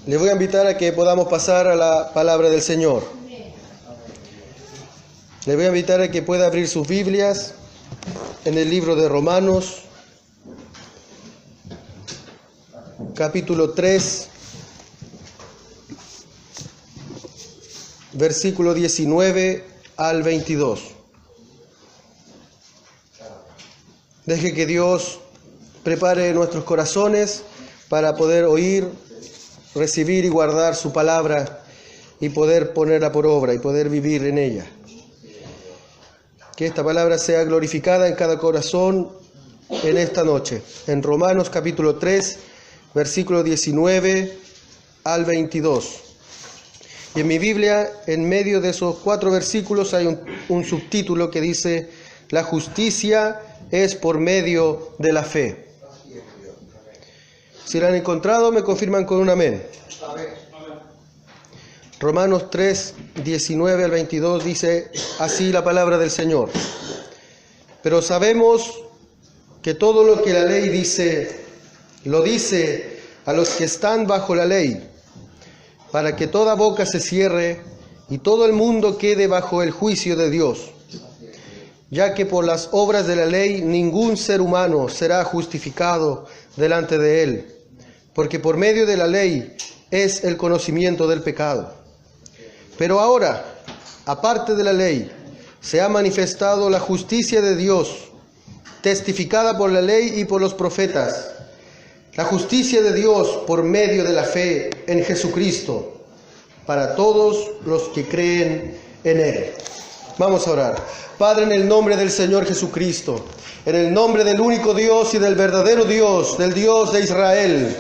Les voy a invitar a que podamos pasar a la palabra del Señor. Les voy a invitar a que pueda abrir sus Biblias en el libro de Romanos, capítulo 3, versículo 19 al 22. Deje que Dios prepare nuestros corazones para poder oír, recibir y guardar su palabra y poder ponerla por obra y poder vivir en ella. Que esta palabra sea glorificada en cada corazón en esta noche. En Romanos capítulo 3, versículo 19 al 22. Y en mi Biblia, en medio de esos 4 versículos, hay un subtítulo que dice: la justicia es por medio de la fe. Si la han encontrado, me confirman con un amén. Romanos 3, 19 al 22 dice así la palabra del Señor. Pero sabemos que todo lo que la ley dice, lo dice a los que están bajo la ley, para que toda boca se cierre y todo el mundo quede bajo el juicio de Dios. Ya que por las obras de la ley ningún ser humano será justificado delante de él, porque por medio de la ley es el conocimiento del pecado. Pero ahora, aparte de la ley, se ha manifestado la justicia de Dios, testificada por la ley y por los profetas, la justicia de Dios por medio de la fe en Jesucristo, para todos los que creen en Él. Vamos a orar. Padre, en el nombre del Señor Jesucristo, en el nombre del único Dios y del verdadero Dios, del Dios de Israel,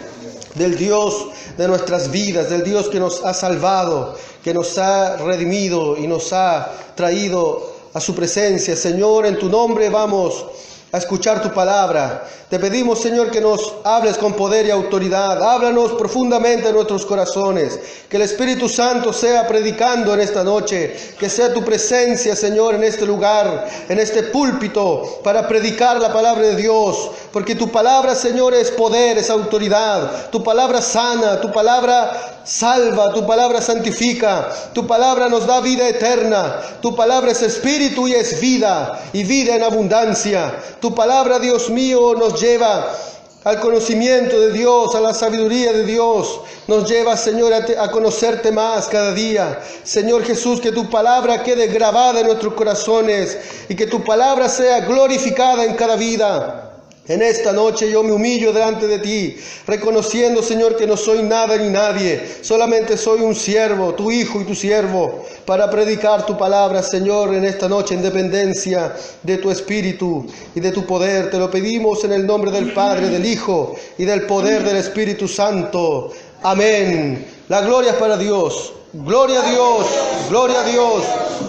del Dios de nuestras vidas, del Dios que nos ha salvado, que nos ha redimido y nos ha traído a su presencia. Señor, en tu nombre vamos a escuchar tu palabra. Te pedimos, Señor, que nos hables con poder y autoridad. Háblanos profundamente en nuestros corazones. Que el Espíritu Santo sea predicando en esta noche. Que sea tu presencia, Señor, en este lugar, en este púlpito, para predicar la palabra de Dios. Porque tu palabra, Señor, es poder, es autoridad. Tu palabra sana, tu palabra salva, tu palabra santifica. Tu palabra nos da vida eterna. Tu palabra es espíritu y es vida, y vida en abundancia. Tu palabra, Dios mío, nos lleva al conocimiento de Dios, a la sabiduría de Dios. Nos lleva, Señor, a conocerte más cada día. Señor Jesús, que tu palabra quede grabada en nuestros corazones y que tu palabra sea glorificada en cada vida. En esta noche yo me humillo delante de ti, reconociendo, Señor, que no soy nada ni nadie, solamente soy un siervo, tu hijo y tu siervo, para predicar tu palabra, Señor, en esta noche, en dependencia de tu Espíritu y de tu poder. Te lo pedimos en el nombre del Padre, del Hijo y del poder del Espíritu Santo. Amén. La gloria es para Dios. Gloria a Dios, gloria a Dios,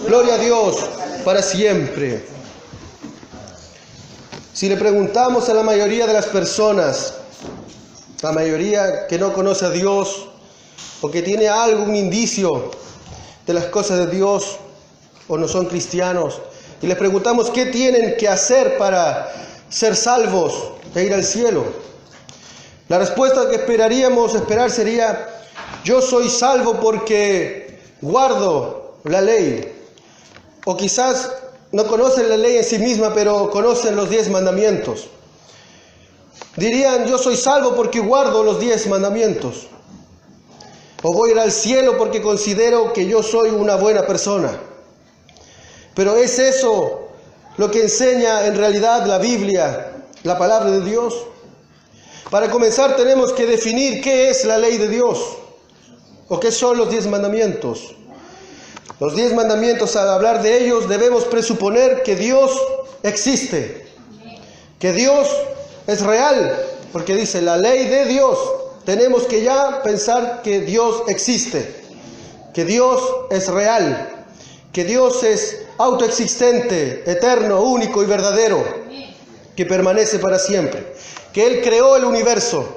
gloria a Dios, para siempre. Si le preguntamos a la mayoría de las personas, la mayoría que no conoce a Dios o que tiene algún indicio de las cosas de Dios o no son cristianos, y les preguntamos qué tienen que hacer para ser salvos e ir al cielo, la respuesta que esperar sería: yo soy salvo porque guardo la ley. O quizás no conocen la ley en sí misma, pero conocen los 10 mandamientos. Dirían: yo soy salvo porque guardo los 10 mandamientos. O voy a ir al cielo porque considero que yo soy una buena persona. Pero ¿es eso lo que enseña en realidad la Biblia, la palabra de Dios? Para comenzar tenemos que definir qué es la ley de Dios o qué son los 10 mandamientos. Los 10 mandamientos, al hablar de ellos, debemos presuponer que Dios existe, que Dios es real, porque dice la ley de Dios. Tenemos que ya pensar que Dios existe, que Dios es real, que Dios es autoexistente, eterno, único y verdadero, que permanece para siempre, que Él creó el universo,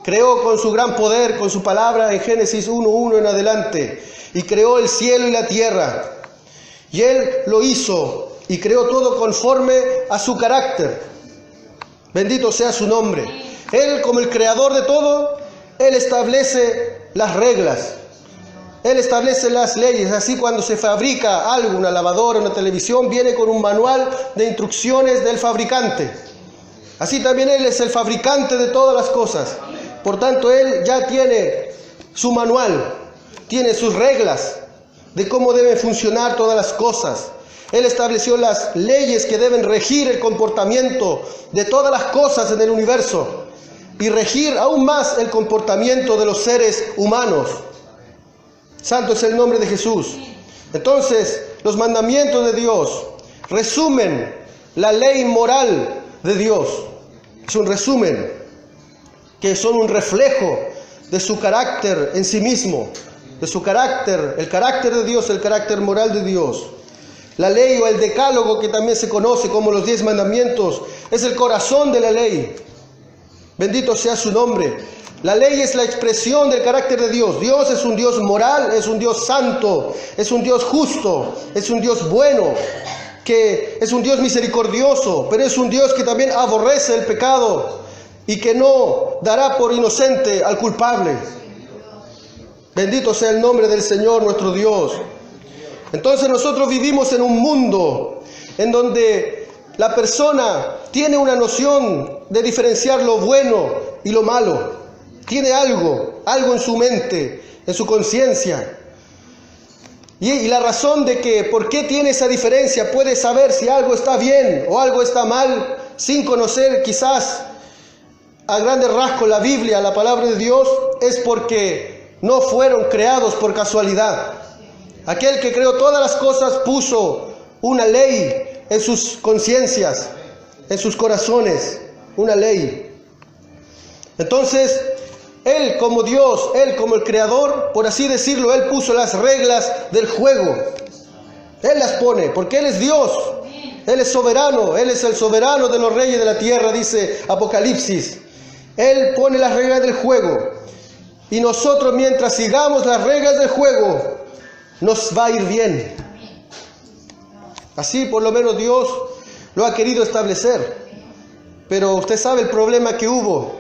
creó con su gran poder, con su palabra en Génesis 1:1 en adelante, y creó el cielo y la tierra. Y Él lo hizo y creó todo conforme a su carácter. Bendito sea su nombre. Él, como el creador de todo, Él establece las reglas. Él establece las leyes. Así cuando se fabrica algo, una lavadora, una televisión, viene con un manual de instrucciones del fabricante. Así también Él es el fabricante de todas las cosas. Por tanto, Él ya tiene su manual, tiene sus reglas de cómo deben funcionar todas las cosas. Él estableció las leyes que deben regir el comportamiento de todas las cosas en el universo y regir aún más el comportamiento de los seres humanos. Santo es el nombre de Jesús. Entonces, los mandamientos de Dios resumen la ley moral de Dios. Es un resumen, que son un reflejo de su carácter en sí mismo, de su carácter, el carácter de Dios, el carácter moral de Dios. La ley o el decálogo, que también se conoce como los 10 mandamientos, es el corazón de la ley. Bendito sea su nombre. La ley es la expresión del carácter de Dios. Dios es un Dios moral, es un Dios santo, es un Dios justo, es un Dios bueno, que es un Dios misericordioso, pero es un Dios que también aborrece el pecado y que no dará por inocente al culpable. Bendito sea el nombre del Señor nuestro Dios. Entonces nosotros vivimos en un mundo en donde la persona tiene una noción de diferenciar lo bueno y lo malo. Tiene algo en su mente, en su conciencia. Y la razón de que por qué tiene esa diferencia, puede saber si algo está bien o algo está mal, sin conocer quizás a grandes rasgos la Biblia, la palabra de Dios, es porque no fueron creados por casualidad. Aquel que creó todas las cosas puso una ley en sus conciencias, en sus corazones, una ley. Entonces, Él como Dios, Él como el Creador, por así decirlo, Él puso las reglas del juego. Él las pone, porque Él es Dios, Él es soberano, Él es el soberano de los reyes de la tierra, dice Apocalipsis. Él pone las reglas del juego. Y nosotros, mientras sigamos las reglas del juego, nos va a ir bien. Así por lo menos Dios lo ha querido establecer. Pero usted sabe el problema que hubo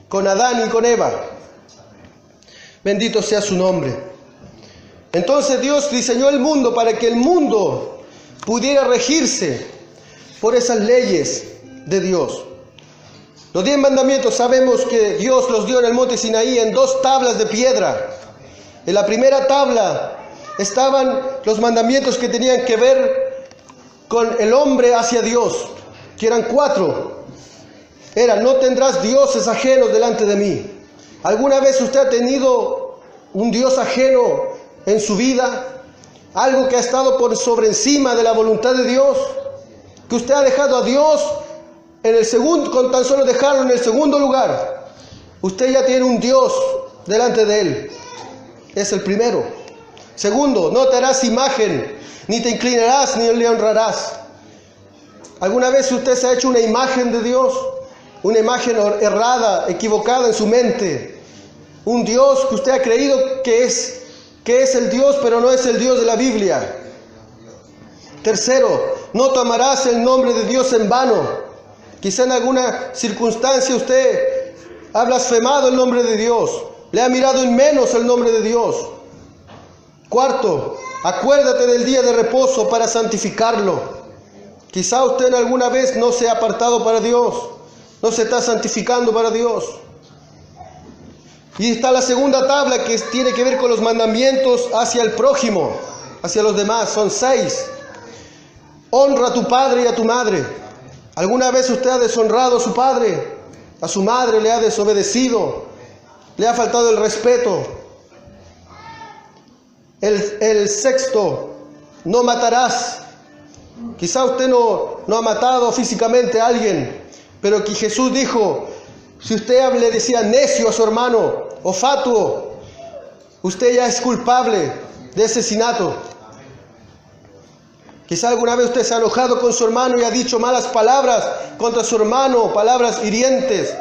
con Adán y con Eva. Bendito sea su nombre. Entonces Dios diseñó el mundo para que el mundo pudiera regirse por esas leyes de Dios. Los 10 mandamientos sabemos que Dios los dio en el monte Sinaí en 2 tablas de piedra. En la primera tabla estaban los mandamientos que tenían que ver con el hombre hacia Dios, que eran 4. Era: no tendrás dioses ajenos delante de mí. ¿Alguna vez usted ha tenido un Dios ajeno en su vida? Algo que ha estado por sobre encima de la voluntad de Dios, que usted ha dejado a Dios en el segundo, con tan solo dejarlo en el segundo lugar. Usted ya tiene un Dios delante de Él. Es el primero. Segundo, no te harás imagen, ni te inclinarás, ni le honrarás. ¿Alguna vez usted se ha hecho una imagen de Dios? Una imagen errada, equivocada en su mente. Un Dios que usted ha creído que es el Dios, pero no es el Dios de la Biblia. Tercero, no tomarás el nombre de Dios en vano. Quizá en alguna circunstancia usted ha blasfemado el nombre de Dios. Le ha mirado en menos el nombre de Dios. Cuarto, acuérdate del día de reposo para santificarlo. Quizá usted en alguna vez no se ha apartado para Dios. No se está santificando para Dios. Y está la segunda tabla, que tiene que ver con los mandamientos hacia el prójimo, hacia los demás. Son 6. Honra a tu padre y a tu madre. ¿Alguna vez usted ha deshonrado a su padre, a su madre? Le ha desobedecido, le ha faltado el respeto. El sexto, no matarás. Quizá usted no ha matado físicamente a alguien, pero que Jesús dijo: si usted le decía necio a su hermano o fatuo, usted ya es culpable de asesinato. Quizá alguna vez usted se ha enojado con su hermano y ha dicho malas palabras contra su hermano, palabras hirientes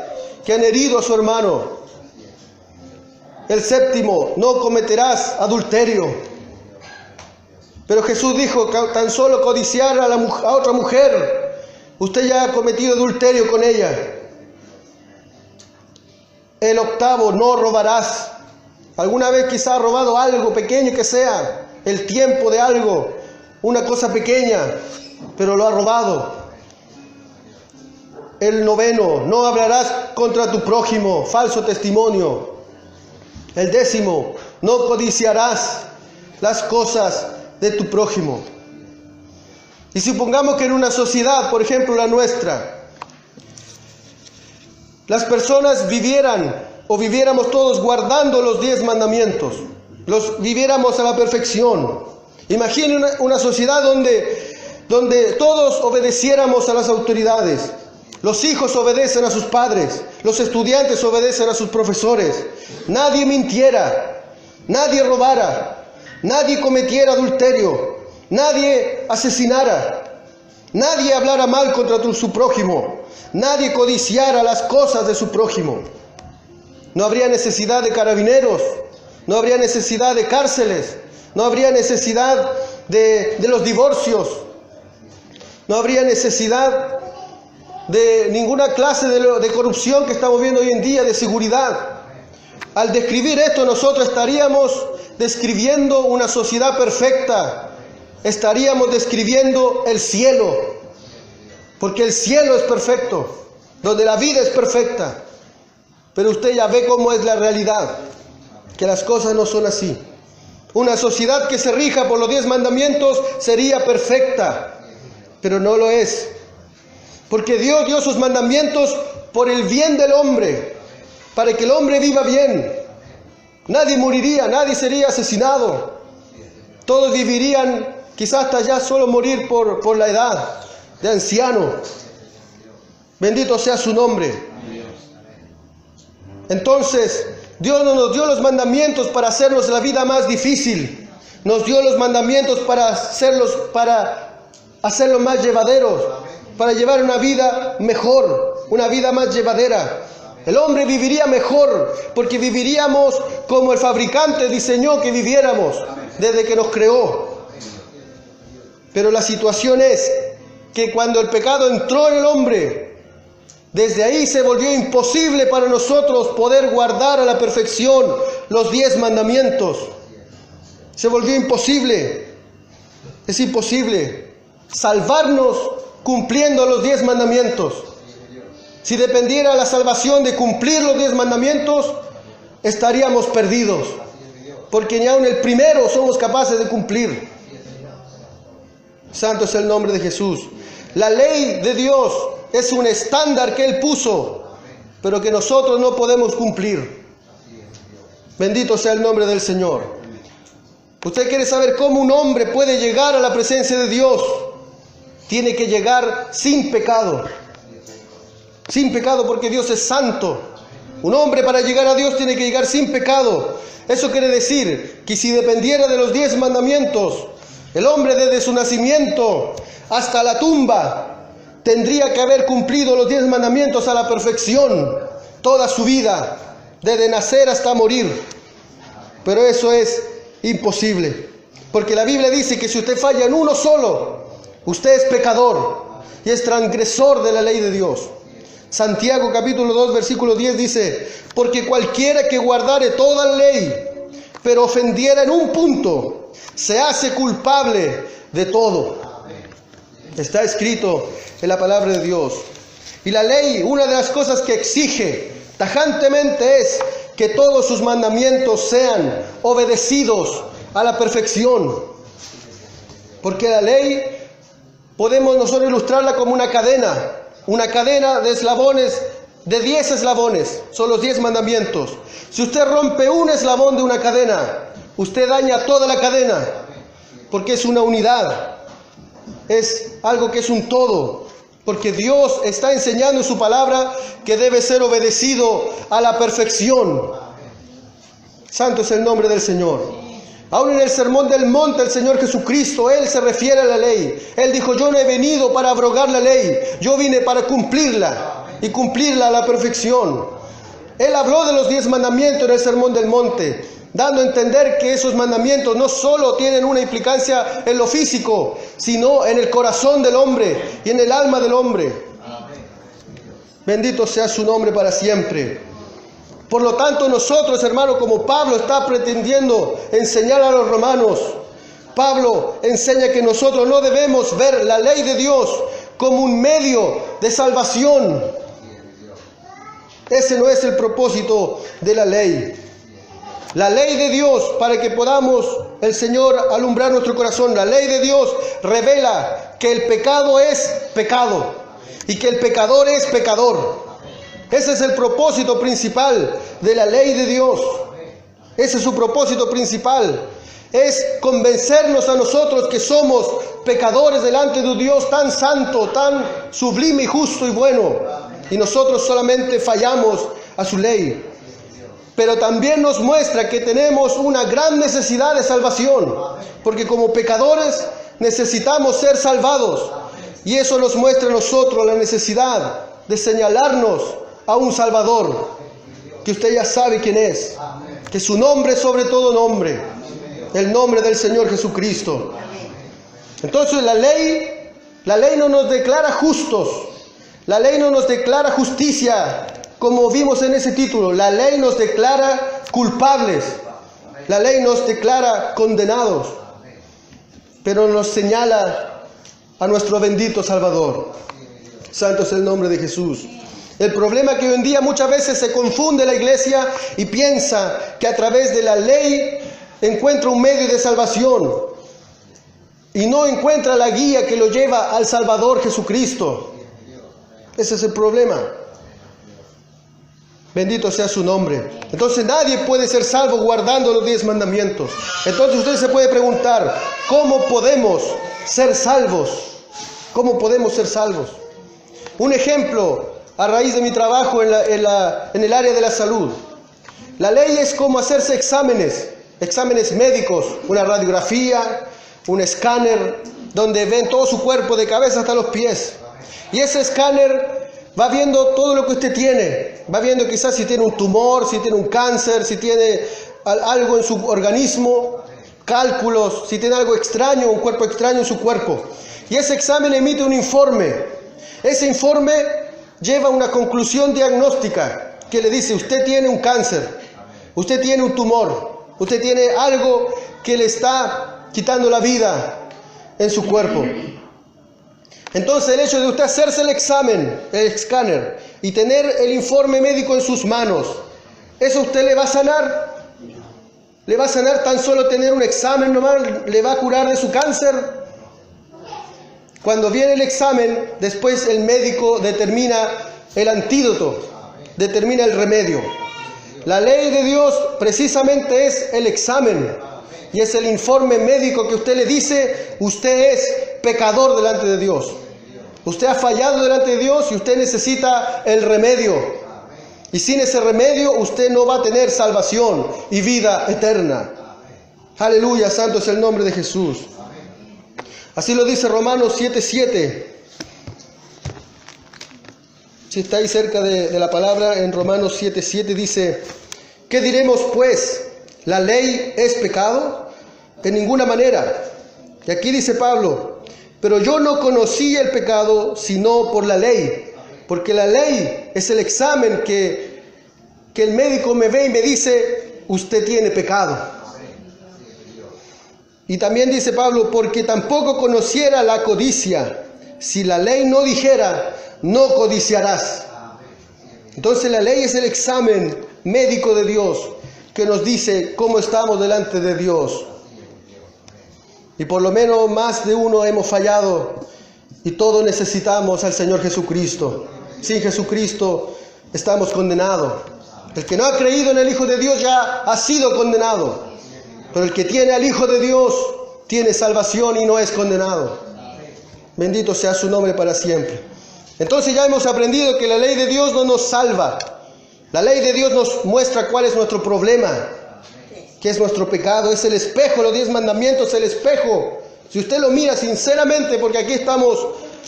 que han herido a su hermano. El séptimo, no cometerás adulterio. Pero Jesús dijo: tan solo codiciar a otra mujer, usted ya ha cometido adulterio con ella. El octavo, no robarás. ¿Alguna vez quizá ha robado algo pequeño que sea? El tiempo de algo, una cosa pequeña, pero lo ha robado. El 9, no hablarás contra tu prójimo, falso testimonio. El 10, no codiciarás las cosas de tu prójimo. Y supongamos que en una sociedad, por ejemplo la nuestra, las personas viviéramos todos guardando los 10 mandamientos, los viviéramos a la perfección. Imaginen una sociedad donde todos obedeciéramos a las autoridades. Los hijos obedecen a sus padres, los estudiantes obedecen a sus profesores. Nadie mintiera, nadie robara, nadie cometiera adulterio, nadie asesinara, nadie hablara mal contra su prójimo, nadie codiciara las cosas de su prójimo. No habría necesidad de carabineros, no habría necesidad de cárceles, no habría necesidad de los divorcios, no habría necesidad de ninguna clase de corrupción que estamos viendo hoy en día, de seguridad. Al describir esto, nosotros estaríamos describiendo una sociedad perfecta, estaríamos describiendo el cielo, porque el cielo es perfecto, donde la vida es perfecta. Pero usted ya ve cómo es la realidad, que las cosas no son así. Una sociedad que se rija por los 10 mandamientos sería perfecta, pero no lo es. Porque Dios dio sus mandamientos por el bien del hombre, para que el hombre viva bien. Nadie moriría, nadie sería asesinado. Todos vivirían, quizás hasta ya solo morir por la edad de anciano. Bendito sea su nombre. Entonces, Dios no nos dio los mandamientos para hacernos la vida más difícil. Nos dio los mandamientos para hacerlos más llevaderos, para llevar una vida mejor, una vida más llevadera. El hombre viviría mejor, porque viviríamos como el fabricante diseñó que viviéramos desde que nos creó. Pero la situación es que cuando el pecado entró en el hombre, desde ahí se volvió imposible para nosotros poder guardar a la perfección los 10 mandamientos. Se volvió imposible. Es imposible salvarnos cumpliendo los 10 mandamientos. Si dependiera la salvación de cumplir los 10 mandamientos, estaríamos perdidos. Porque ni aun el primero somos capaces de cumplir. Santo es el nombre de Jesús. La ley de Dios es un estándar que Él puso, pero que nosotros no podemos cumplir. Bendito sea el nombre del Señor. Usted quiere saber cómo un hombre puede llegar a la presencia de Dios. Tiene que llegar sin pecado. Sin pecado, porque Dios es santo. Un hombre para llegar a Dios tiene que llegar sin pecado. Eso quiere decir que si dependiera de los 10 mandamientos, el hombre desde su nacimiento hasta la tumba tendría que haber cumplido los 10 mandamientos a la perfección, toda su vida, desde nacer hasta morir. Pero eso es imposible, porque la Biblia dice que si usted falla en uno solo, usted es pecador y es transgresor de la ley de Dios. Santiago capítulo 2 versículo 10 dice: porque cualquiera que guardare toda la ley, pero ofendiera en un punto, se hace culpable de todo. Está escrito en la palabra de Dios. Y la ley, una de las cosas que exige tajantemente es que todos sus mandamientos sean obedecidos a la perfección. Porque la ley podemos nosotros ilustrarla como una cadena de eslabones, de 10 eslabones, son los 10 mandamientos. Si usted rompe un eslabón de una cadena, usted daña toda la cadena, porque es una unidad. Es algo que es un todo, porque Dios está enseñando en su palabra que debe ser obedecido a la perfección. Santo es el nombre del Señor. Aún en el sermón del monte, el Señor Jesucristo, Él se refiere a la ley. Él dijo: yo no he venido para abrogar la ley, yo vine para cumplirla, y cumplirla a la perfección. Él habló de los 10 mandamientos en el sermón del monte, dando a entender que esos mandamientos no solo tienen una implicancia en lo físico, sino en el corazón del hombre y en el alma del hombre. Bendito sea su nombre para siempre. Por lo tanto, nosotros, hermano, como Pablo está pretendiendo enseñar a los romanos, Pablo enseña que nosotros no debemos ver la ley de Dios como un medio de salvación. Ese no es el propósito de la ley. La ley de Dios, para que podamos el Señor alumbrar nuestro corazón, la ley de Dios revela que el pecado es pecado y que el pecador es pecador. Ese es el propósito principal de la ley de Dios. Ese es su propósito principal. Es convencernos a nosotros que somos pecadores delante de un Dios tan santo, tan sublime y justo y bueno. Y nosotros solamente fallamos a su ley. Pero también nos muestra que tenemos una gran necesidad de salvación. Porque como pecadores necesitamos ser salvados. Y eso nos muestra a nosotros la necesidad de señalarnos a un Salvador, que usted ya sabe quién es, que su nombre es sobre todo nombre, el nombre del Señor Jesucristo. Entonces la ley no nos declara justos, la ley no nos declara justicia, como vimos en ese título. La ley nos declara culpables, la ley nos declara condenados, pero nos señala a nuestro bendito Salvador. Santo es el nombre de Jesús. El problema es que hoy en día muchas veces se confunde la iglesia y piensa que a través de la ley encuentra un medio de salvación y no encuentra la guía que lo lleva al Salvador Jesucristo. Ese es el problema. Bendito sea su nombre. Entonces nadie puede ser salvo guardando los 10 mandamientos. Entonces usted se puede preguntar, ¿cómo podemos ser salvos? ¿Cómo podemos ser salvos? Un ejemplo, a raíz de mi trabajo en el área de la salud. La ley es como hacerse exámenes médicos, una radiografía, un escáner, donde ven todo su cuerpo de cabeza hasta los pies. Y ese escáner va viendo todo lo que usted tiene. Va viendo quizás si tiene un tumor, si tiene un cáncer, si tiene algo en su organismo, cálculos, si tiene algo extraño, un cuerpo extraño en su cuerpo. Y ese examen emite un informe. Ese informe lleva una conclusión diagnóstica que le dice: usted tiene un cáncer, usted tiene un tumor, usted tiene algo que le está quitando la vida en su cuerpo. Entonces el hecho de usted hacerse el examen, el escáner, y tener el informe médico en sus manos, ¿eso usted le va a sanar? ¿Le va a sanar tan solo tener un examen nomás? ¿Le va a curar de su cáncer? Cuando viene el examen, después el médico determina el antídoto, determina el remedio. La ley de Dios precisamente es el examen y es el informe médico que usted le dice: usted es pecador delante de Dios. Usted ha fallado delante de Dios y usted necesita el remedio. Y sin ese remedio usted no va a tener salvación y vida eterna. Aleluya, santo es el nombre de Jesús. Así lo dice Romanos 7:7. Si está ahí cerca de la palabra, en Romanos 7:7 dice: ¿qué diremos pues? ¿La ley es pecado? De ninguna manera. Y aquí dice Pablo: pero yo no conocí el pecado sino por la ley, porque la ley es el examen que el médico me ve y me dice: usted tiene pecado. Y también dice Pablo: porque tampoco conociera la codicia, si la ley no dijera, no codiciarás. Entonces la ley es el examen médico de Dios que nos dice cómo estamos delante de Dios. Y por lo menos más de uno hemos fallado y todos necesitamos al Señor Jesucristo. Sin Jesucristo estamos condenados. El que no ha creído en el Hijo de Dios ya ha sido condenado. Pero el que tiene al Hijo de Dios tiene salvación y no es condenado. Bendito sea su nombre para siempre. Entonces ya hemos aprendido que la ley de Dios no nos salva. La ley de Dios nos muestra cuál es nuestro problema, qué es nuestro pecado. Es el espejo, los 10 mandamientos, el espejo. Si usted lo mira sinceramente, porque aquí estamos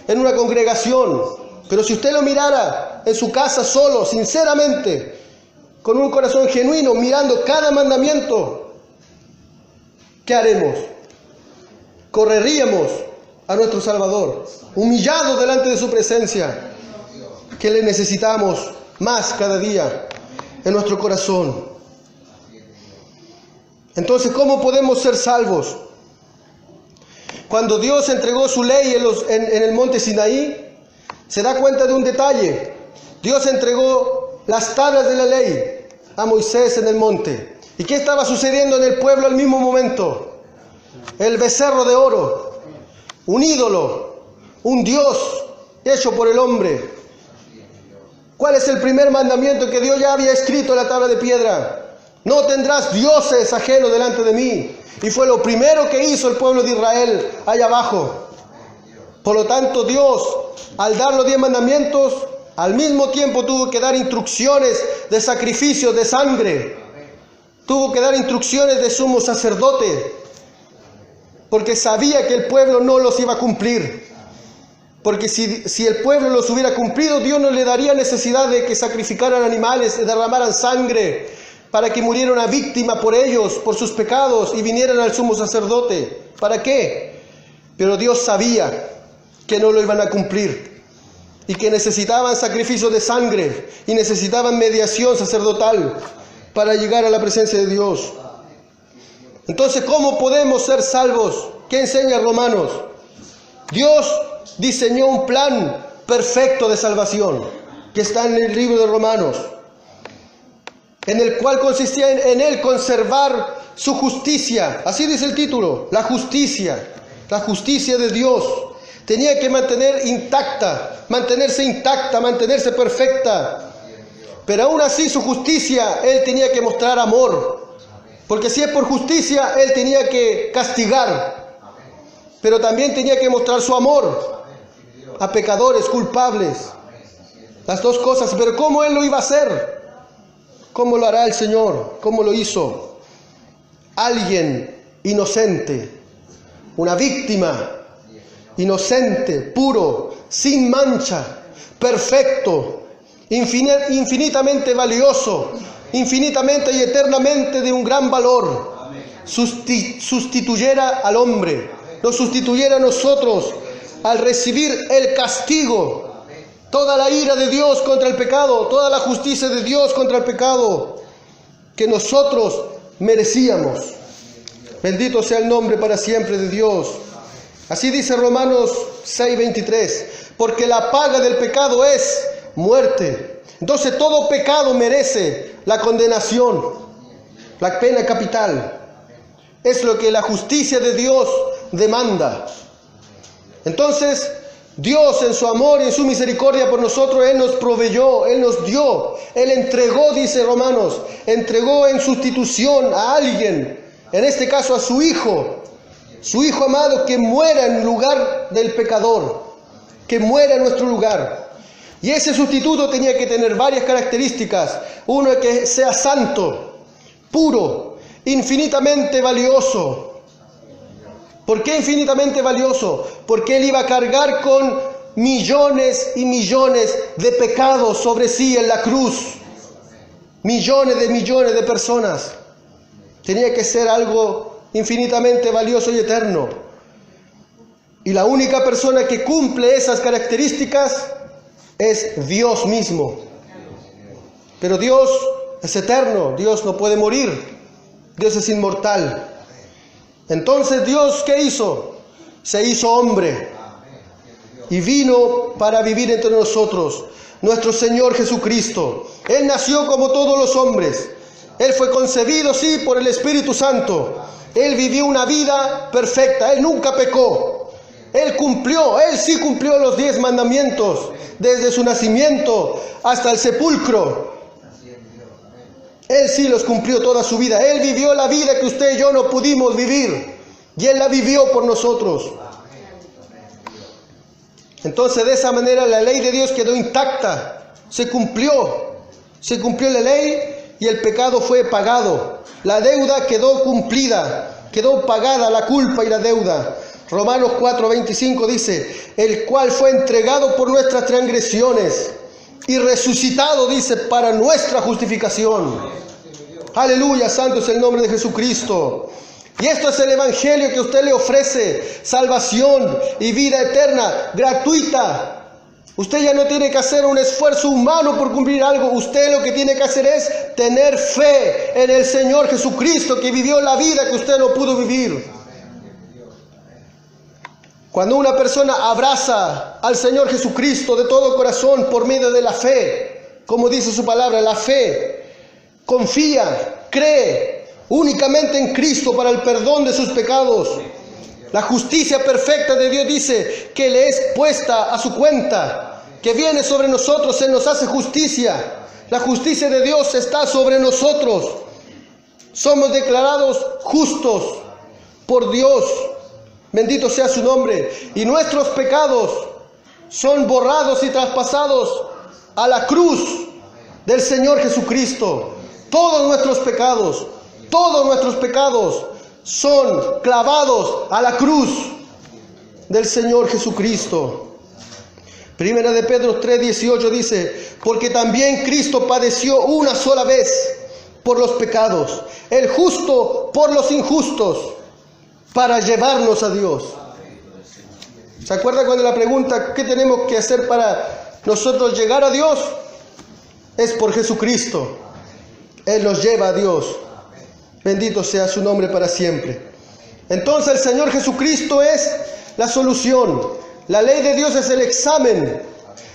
en una congregación, pero si usted lo mirara en su casa solo, sinceramente, con un corazón genuino, mirando cada mandamiento, ¿qué haremos? Correríamos a nuestro Salvador, humillados delante de su presencia, que le necesitamos más cada día. en nuestro corazón. Entonces, ¿cómo podemos ser salvos? Cuando Dios entregó su ley en el monte Sinaí, se da cuenta de un detalle. Dios entregó las tablas de la ley a Moisés en el monte. ¿Y qué estaba sucediendo en el pueblo al mismo momento? El becerro de oro, un ídolo, un Dios hecho por el hombre. ¿Cuál es el primer mandamiento que Dios ya había escrito en la tabla de piedra? No tendrás dioses ajenos delante de mí. Y fue lo primero que hizo el pueblo de Israel allá abajo. Por lo tanto, Dios, al dar los 10 mandamientos, al mismo tiempo tuvo que dar instrucciones de sacrificios de sangre. Tuvo que dar instrucciones de sumo sacerdote. Porque sabía que el pueblo no los iba a cumplir. Porque si el pueblo los hubiera cumplido, Dios no le daría necesidad de que sacrificaran animales, derramaran sangre, para que muriera una víctima por ellos, por sus pecados, y vinieran al sumo sacerdote. ¿Para qué? Pero Dios sabía que no lo iban a cumplir, y que necesitaban sacrificios de sangre, y necesitaban mediación sacerdotal, para llegar a la presencia de Dios. Entonces, ¿cómo podemos ser salvos? ¿Qué enseña Romanos? Dios diseñó un plan perfecto de salvación, que está en el libro de Romanos, en el cual consistía en él conservar su justicia. Así dice el título, la justicia de Dios. Tenía que mantenerse intacta, mantenerse perfecta. Pero aún así su justicia, él tenía que mostrar amor. Porque si es por justicia, él tenía que castigar. Pero también tenía que mostrar su amor a pecadores, culpables. Las dos cosas. Pero ¿cómo él lo iba a hacer? ¿Cómo lo hará el Señor? ¿Cómo lo hizo? Alguien inocente, una víctima, inocente, puro, sin mancha, perfecto, infinitamente valioso, infinitamente y eternamente de un gran valor, sustituyera al hombre, nos sustituyera a nosotros al recibir el castigo. Toda la ira de Dios contra el pecado, toda la justicia de Dios contra el pecado que nosotros merecíamos. Bendito sea el nombre para siempre de Dios. Así dice Romanos 6:23, porque la paga del pecado es muerte. Entonces todo pecado merece la condenación, la pena capital. Es lo que la justicia de Dios demanda. Entonces, Dios en su amor y en su misericordia por nosotros, Él nos proveyó, Él nos dio, Él entregó, dice Romanos, entregó en sustitución a alguien, en este caso a su Hijo amado, que muera en lugar del pecador, que muera en nuestro lugar. Y ese sustituto tenía que tener varias características. Uno, que sea santo, puro, infinitamente valioso. ¿Por qué infinitamente valioso? Porque Él iba a cargar con millones y millones de pecados sobre sí en la cruz. Millones de personas. Tenía que ser algo infinitamente valioso y eterno. Y la única persona que cumple esas características es Dios mismo. Pero Dios es eterno, Dios no puede morir, Dios es inmortal. Entonces Dios, ¿qué hizo? Se hizo hombre y vino para vivir entre nosotros, nuestro Señor Jesucristo. Él nació como todos los hombres. Él fue concebido, sí, por el Espíritu Santo. Él vivió una vida perfecta, Él nunca pecó. Él sí cumplió los 10 mandamientos, desde su nacimiento hasta el sepulcro. Él sí los cumplió toda su vida. Él vivió la vida que usted y yo no pudimos vivir. Y Él la vivió por nosotros. Entonces, de esa manera, la ley de Dios quedó intacta. Se cumplió la ley y el pecado fue pagado. La deuda quedó cumplida, quedó pagada la culpa y la deuda. Romanos 4:25 dice, el cual fue entregado por nuestras transgresiones y resucitado, dice, para nuestra justificación. Aleluya, santo es el nombre de Jesucristo. Y esto es el evangelio que usted le ofrece, salvación y vida eterna, gratuita, Usted ya no tiene que hacer un esfuerzo humano por cumplir algo. Usted lo que tiene que hacer es tener fe en el Señor Jesucristo, que vivió la vida que usted no pudo vivir. Cuando una persona abraza al Señor Jesucristo de todo corazón por medio de la fe, como dice su palabra, la fe, confía, cree únicamente en Cristo para el perdón de sus pecados. La justicia perfecta de Dios dice que le es puesta a su cuenta, que viene sobre nosotros, se nos hace justicia. La justicia de Dios está sobre nosotros. Somos declarados justos por Dios. Bendito sea su nombre. Y nuestros pecados son borrados y traspasados a la cruz del Señor Jesucristo. Todos nuestros pecados son clavados a la cruz del Señor Jesucristo. Primera de Pedro 3:18 dice, porque también Cristo padeció una sola vez por los pecados, el justo por los injustos, para llevarnos a Dios. ¿Se acuerda cuando la pregunta, ¿qué tenemos que hacer para nosotros llegar a Dios? Es por Jesucristo. Él nos lleva a Dios. Bendito sea su nombre para siempre. Entonces el Señor Jesucristo es la solución. La ley de Dios es el examen.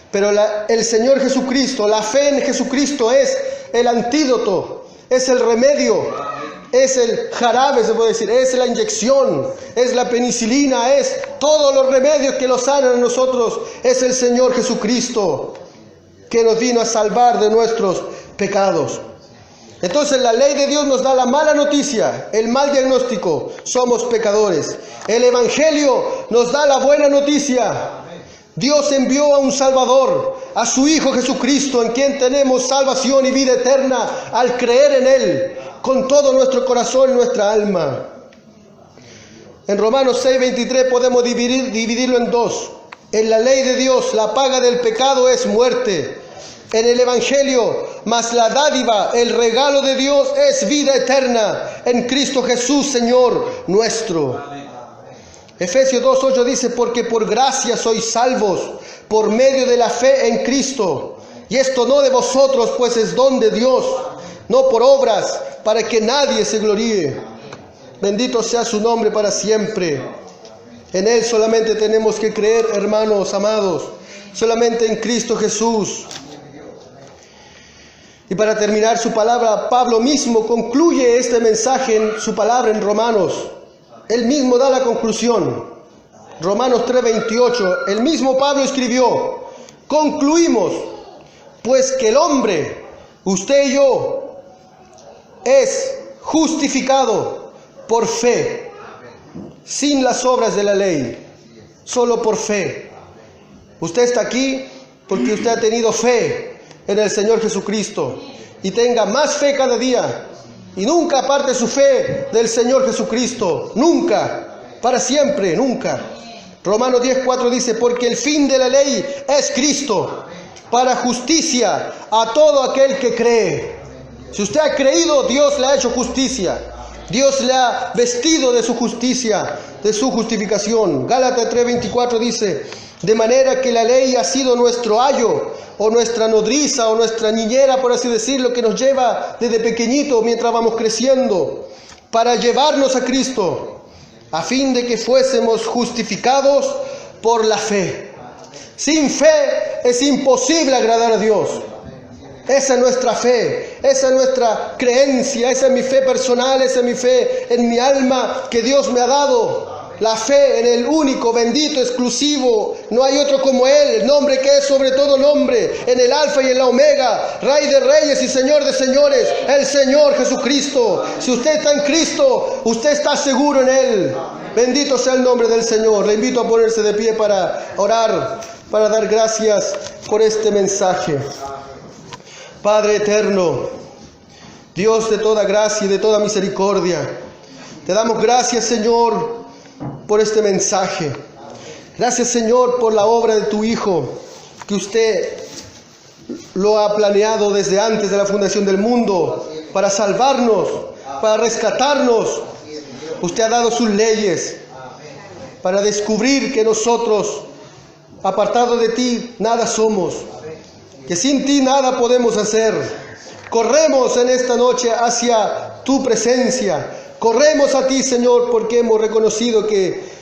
Pero el Señor Jesucristo, la fe en Jesucristo es el antídoto, es el remedio. Es el jarabe, se puede decir, es la inyección, es la penicilina, es todos los remedios que los sanan a nosotros. Es el Señor Jesucristo que nos vino a salvar de nuestros pecados. Entonces la ley de Dios nos da la mala noticia, el mal diagnóstico, somos pecadores. El Evangelio nos da la buena noticia. Dios envió a un Salvador, a su Hijo Jesucristo, en quien tenemos salvación y vida eterna al creer en Él con todo nuestro corazón y nuestra alma. En Romanos 6:23 podemos dividirlo en dos. En la ley de Dios la paga del pecado es muerte. En el Evangelio, mas la dádiva, el regalo de Dios es vida eterna en Cristo Jesús, Señor nuestro. Efesios 2:8 dice, porque por gracia sois salvos, por medio de la fe en Cristo. Y esto no de vosotros, pues es don de Dios, no por obras, para que nadie se gloríe. Bendito sea su nombre para siempre. En Él solamente tenemos que creer, hermanos amados, solamente en Cristo Jesús. Y para terminar su palabra, Pablo mismo concluye este mensaje en su palabra en Romanos. Él mismo da la conclusión. Romanos 3:28, el mismo Pablo escribió, concluimos, pues que el hombre, usted y yo, es justificado por fe, sin las obras de la ley, solo por fe. Usted está aquí porque usted ha tenido fe en el Señor Jesucristo, y tenga más fe cada día, y nunca aparte su fe del Señor Jesucristo, nunca, para siempre, nunca. Romanos 10:4 dice, porque el fin de la ley es Cristo, para justicia a todo aquel que cree. Si usted ha creído, Dios le ha hecho justicia. Dios le ha vestido de su justicia, de su justificación. Gálatas 3:24 dice, de manera que la ley ha sido nuestro ayo, o nuestra nodriza, o nuestra niñera, por así decirlo, que nos lleva desde pequeñito mientras vamos creciendo, para llevarnos a Cristo, a fin de que fuésemos justificados por la fe. Sin fe es imposible agradar a Dios. Esa es nuestra fe, esa es nuestra creencia, esa es mi fe personal, esa es mi fe en mi alma que Dios me ha dado. La fe en el único, bendito, exclusivo, no hay otro como Él, el nombre que es sobre todo nombre, en el alfa y en la omega, Rey de reyes y Señor de señores, el Señor Jesucristo. Si usted está en Cristo, usted está seguro en Él. Bendito sea el nombre del Señor. Le invito a ponerse de pie para orar, para dar gracias por este mensaje. Padre eterno, Dios de toda gracia y de toda misericordia, te damos gracias, Señor, por este mensaje. Gracias, Señor, por la obra de tu Hijo, que usted lo ha planeado desde antes de la fundación del mundo, para salvarnos, para rescatarnos. Usted ha dado sus leyes para descubrir que nosotros apartado de ti nada somos, que sin ti nada podemos hacer. Corremos en esta noche hacia tu presencia, corremos a ti, Señor, porque hemos reconocido que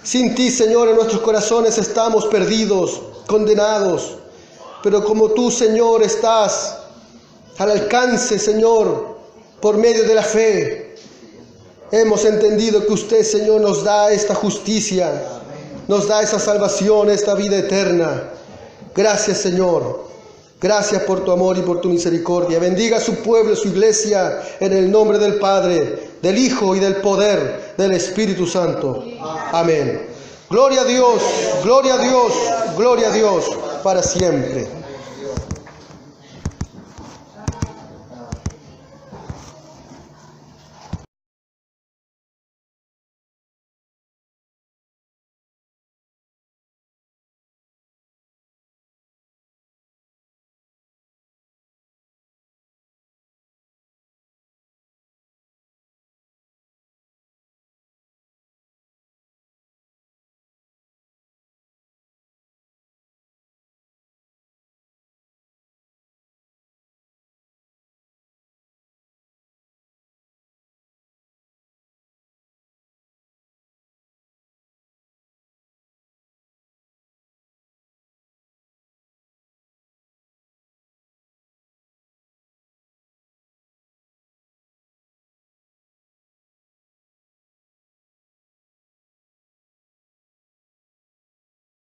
sin ti, Señor, en nuestros corazones estamos perdidos, condenados. Pero como tú, Señor, estás al alcance, Señor, por medio de la fe, hemos entendido que usted, Señor, nos da esta justicia, nos da esa salvación, esta vida eterna. Gracias, Señor. Gracias por tu amor y por tu misericordia. Bendiga a su pueblo, su iglesia, en el nombre del Padre, del Hijo y del poder del Espíritu Santo. Amén. Gloria a Dios, gloria a Dios, gloria a Dios, para siempre.